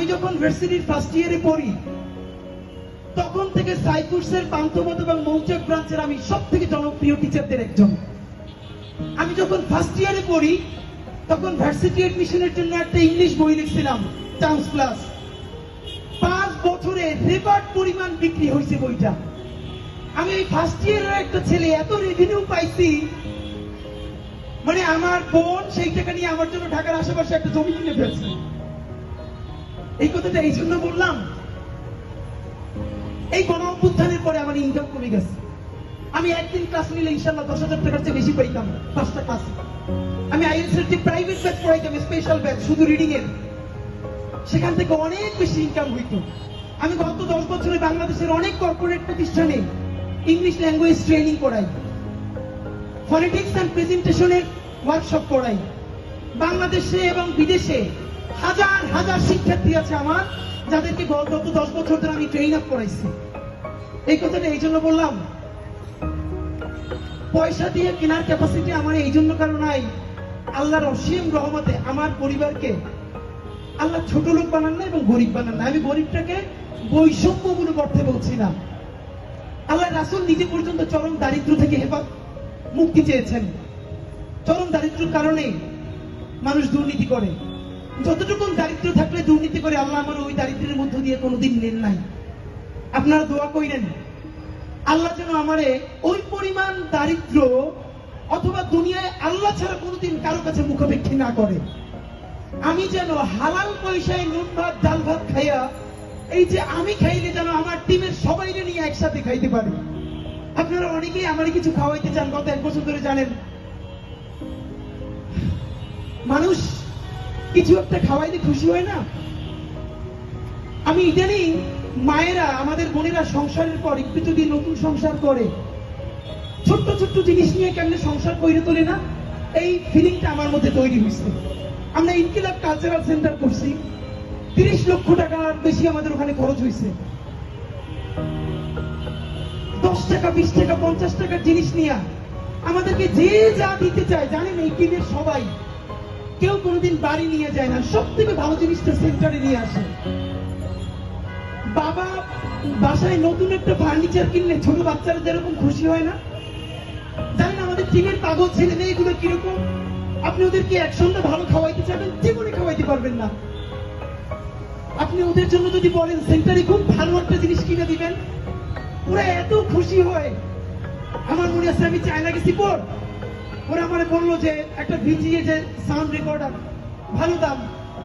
আমি যখন ভার্সিটির ফার্স্ট ইয়ারে পড়ি তখন থেকে সাইকুর্সের পান্থপথ এবং মৌচাক ব্রাঞ্চের আমি সব থেকে জনপ্রিয় টিচারদের একজন। আমি যখন ফার্স্ট ইয়ারে পড়ি তখন ভার্সিটি এডমিশনের জন্য একটা ইংলিশ বই লিখছিলাম, চান্স প্লাস। 5 বছরে রেকর্ড পরিমাণ বিক্রি হয়েছে বইটা। আমি এই ফার্স্ট ইয়ারের একটা ছেলে, এত রেভিনিউ পাইছি, মানে আমার বোন সেই টাকা নিয়ে আমার জন্য ঢাকার আশেপাশে একটা জমি কিনে ফেলছে। এই কথাটা এই জন্য বললাম, এই গণ অভ্যুত্থানের পরে আমার ইনকাম কমে গেছে। আমি একদিন ক্লাস নিলে ইনশাল্লাহ 10,000 টাকার চেয়ে বেশি পাইতাম 5টা ক্লাস। আমি আইএলটিএস এর যে প্রাইভেট ব্যাচ পড়াইতাম, স্পেশাল ব্যাচ শুধু রিডিং এর, সেখান থেকে অনেক বেশি ইনকাম হইতো। আমি গত 10 বছরে বাংলাদেশের অনেক কর্পোরেট প্রতিষ্ঠানে ইংলিশ ল্যাঙ্গুয়েজ ট্রেনিং করাই, ফনেটিক্স এন্ড প্রেজেন্টেশনের ওয়ার্কশপ করাই। বাংলাদেশে এবং বিদেশে হাজার হাজার শিক্ষার্থী আছে আমার, যাদেরকে গত 10 বছর ধরে আমি ট্রেন আপ করাইছি। এই কথাটা এই জন্য বললাম, পয়সা দিয়ে কেনার ক্যাপাসিটি আমার এই জন্য কারণ নাই। আল্লাহর অসীম রহমতে আমার পরিবারকে আল্লাহ ছোট লোক বানান না এবং গরিব বানান না। আমি গরিবটাকে বৈষম্যমূলক অর্থে বলছি না। আল্লাহ রাসূল নিজে পর্যন্ত চরম দারিদ্র থেকে মুক্তি চেয়েছেন। চরম দারিদ্র্যের কারণে মানুষ দুর্নীতি করে। যতটুকু দারিদ্র থাকলে দুর্নীতি করে, আল্লাহ আমার ওই দারিদ্রের মধ্য দিয়ে কোনোদিন নেন নাই। আপনারা দোয়া করেন আল্লাহ যেন আমারে ওই পরিমাণ দারিদ্র অথবা দুনিয়ায় আল্লাহ ছাড়া কোনোদিন কারো কাছে মুখাপেক্ষী না করে। আমি যেন হালাল পয়সায় নুন ভাত ডাল ভাত খাইয়া, এই যে আমি খাইলে যেন আমার টিমের সবাইকে নিয়ে একসাথে খাইতে পারি। আপনারা অনেকেই আমারে কিছু খাওয়াইতে চান, গত 1 বছর ধরে জানেন মানুষ কিছু একটা খাওয়াইতে খুশি হয় না। আমি ইদানিং মায়েরা, আমাদের বোনেরা সংসারের পর একটু যদি নতুন সংসার করে, ছোট্ট ছোট্ট জিনিস নিয়ে কেমনে সংসার করে তোলে না, এই ফিলিংটা আমার মধ্যে তৈরি হয়েছে। আমরা ইনকিলাব কালচারাল সেন্টার করছি, 30 লক্ষ টাকার বেশি আমাদের ওখানে খরচ হয়েছে। 10 টাকা 20 টাকা 50 টাকার জিনিস নিয়ে আমাদেরকে যে যা দিতে চায়, জানেন এই টিমের সবাই কেউ কোনোদিন বাড়ি নিয়ে যায় না, সব থেকে ভালো জিনিসটা সেন্টারে নিয়ে আসে। বাবা বাসায় নতুন একটা ফার্নিচার কিনলে ছোট বাচ্চারা যেরকম খুশি হয় না, জানেন আমাদের টিমের পাগল ছেলে মেয়েগুলো কিরকম। আপনি ওদেরকে এক সন্ধ্যা ভালো খাওয়াইতে চাবেন, জীবনে খাওয়াইতে পারবেন না। আপনি ওদের জন্য যদি বলেন সেন্টারে খুব ভালো একটা জিনিস কিনে দিবেন, ওরা এত খুশি হয়। আমার মনে আছে আমি চায়না গেছি পর, ওরা আমার বললো যে একটা ভিজিয়ে যে সাউন্ড রেকর্ডার, ভালো দাম,